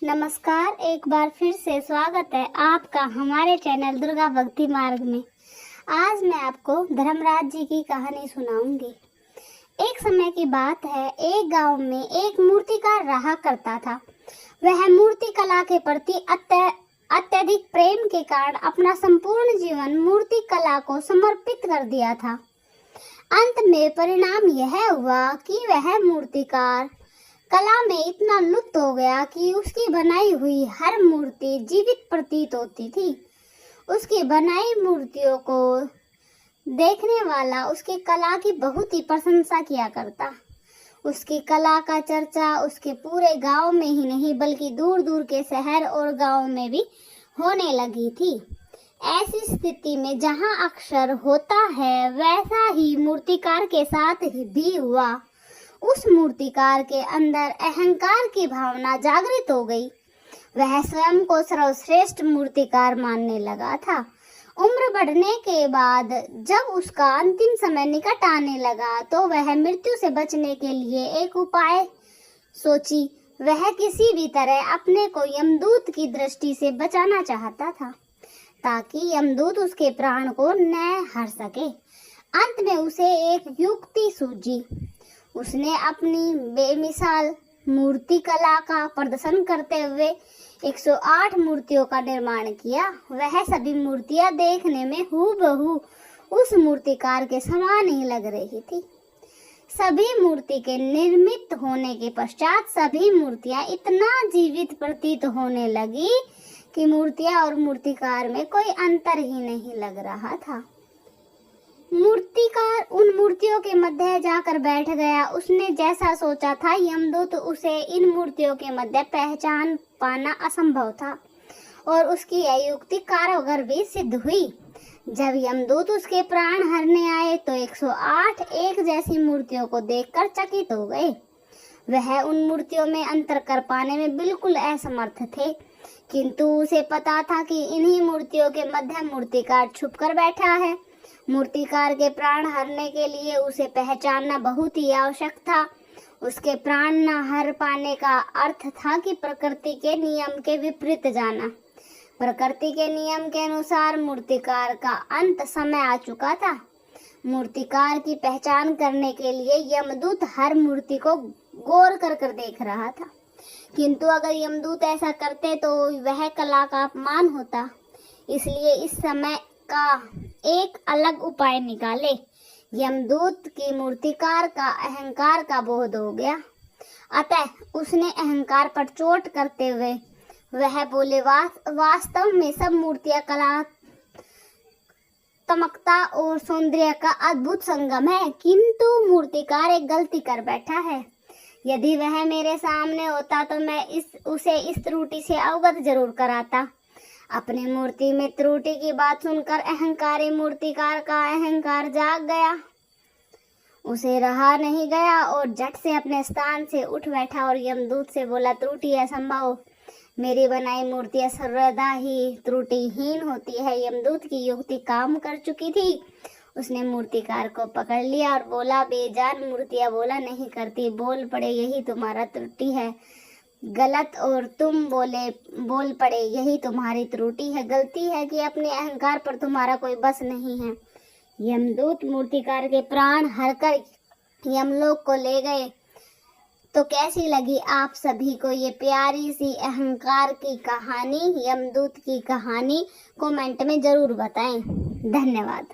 नमस्कार, एक बार फिर से स्वागत है आपका हमारे चैनल दुर्गा भक्ति मार्ग में। आज मैं आपको धर्मराज जी की कहानी सुनाऊंगी। एक समय की बात है, एक गांव में एक मूर्तिकार रहा करता था। वह मूर्ति कला के प्रति अत्यधिक प्रेम के कारण अपना संपूर्ण जीवन मूर्ति कला को समर्पित कर दिया था। अंत में परिणाम यह हुआ कि वह मूर्तिकार कला में इतना लुप्त हो गया कि उसकी बनाई हुई हर मूर्ति जीवित प्रतीत होती थी। उसकी बनाई मूर्तियों को देखने वाला उसकी कला की बहुत ही प्रशंसा किया करता। उसकी कला का चर्चा उसके पूरे गांव में ही नहीं बल्कि दूर दूर के शहर और गांव में भी होने लगी थी। ऐसी स्थिति में जहां अक्षर होता है वैसा ही मूर्तिकार के साथ भी हुआ। उस मूर्तिकार के अंदर अहंकार की भावना जागृत हो गई। वह स्वयं को सर्वश्रेष्ठ मूर्तिकार मानने लगा था। उम्र बढ़ने के बाद जब उसका अंतिम समय निकट आने लगा तो वह मृत्यु से बचने के लिए एक उपाय सोची। वह किसी भी तरह अपने को यमदूत की दृष्टि से बचाना चाहता था ताकि यमदूत उसके प्राण को न हर सके। अंत में उसे एक युक्ति सूझी। उसने अपनी बेमिसाल मूर्ति कला का प्रदर्शन करते हुए 108 मूर्तियों का निर्माण किया। वह सभी मूर्तियां देखने में हूबहू उस मूर्तिकार के समान ही लग रही थी। सभी मूर्ति के निर्मित होने के पश्चात सभी मूर्तियां इतना जीवित प्रतीत होने लगी कि मूर्तियां और मूर्तिकार में कोई अंतर ही नहीं लग रहा था। मूर्तिकार उन मूर्तियों के मध्य जाकर बैठ गया। उसने जैसा सोचा था यमदूत उसे इन मूर्तियों के मध्य पहचान पाना असंभव था और उसकी यह युक्ति कारगर भी सिद्ध हुई। जब यमदूत उसके प्राण हरने आए तो 108 एक जैसी मूर्तियों को देखकर चकित हो गए। वह उन मूर्तियों में अंतर कर पाने में बिल्कुल असमर्थ थे, किंतु उसे पता था कि इन्हीं मूर्तियों के मध्य मूर्तिकार छुप कर बैठा है। मूर्तिकार के प्राण हरने के लिए उसे पहचानना बहुत ही आवश्यक था। उसके प्राण न हर पाने का अर्थ था कि प्रकृति के नियम के विपरीत जाना। प्रकृति के नियम के अनुसार मूर्तिकार का अंत समय आ चुका था। मूर्तिकार की पहचान करने के लिए यमदूत हर मूर्ति को गौर कर देख रहा था, किंतु अगर यमदूत ऐसा करते तो वह कला का अपमान होता। इसलिए इस समय का एक अलग उपाय निकाले। यमदूत की मूर्तिकार का अहंकार का बोध हो गया, अतः उसने अहंकार पर चोट करते हुए वह बोले, वास्तव में सब मूर्तियां कलात्मकता और सौंदर्य का अद्भुत संगम है, किंतु मूर्तिकार एक गलती कर बैठा है। यदि वह मेरे सामने होता तो मैं उसे इस त्रुटि से अवगत जरूर कराता। अपनी मूर्ति में त्रुटि की बात सुनकर अहंकारी मूर्तिकार का अहंकार जाग गया। उसे रहा नहीं गया और झट से अपने स्थान से उठ बैठा और यमदूत से बोला, त्रुटि असंभव। मेरी बनाई मूर्तियां सर्वदा ही त्रुटिहीन होती है। यमदूत की युक्ति काम कर चुकी थी। उसने मूर्तिकार को पकड़ लिया और बोला, बेजान मूर्तियां बोला नहीं करती, बोल पड़े यही तुम्हारा त्रुटि है। गलत और तुम बोल पड़े यही तुम्हारी त्रुटि है। गलती है कि अपने अहंकार पर तुम्हारा कोई बस नहीं है। यमदूत मूर्तिकार के प्राण हरकर यमलोक को ले गए। तो कैसी लगी आप सभी को ये प्यारी सी अहंकार की कहानी, यमदूत की कहानी? कमेंट में जरूर बताएं। धन्यवाद।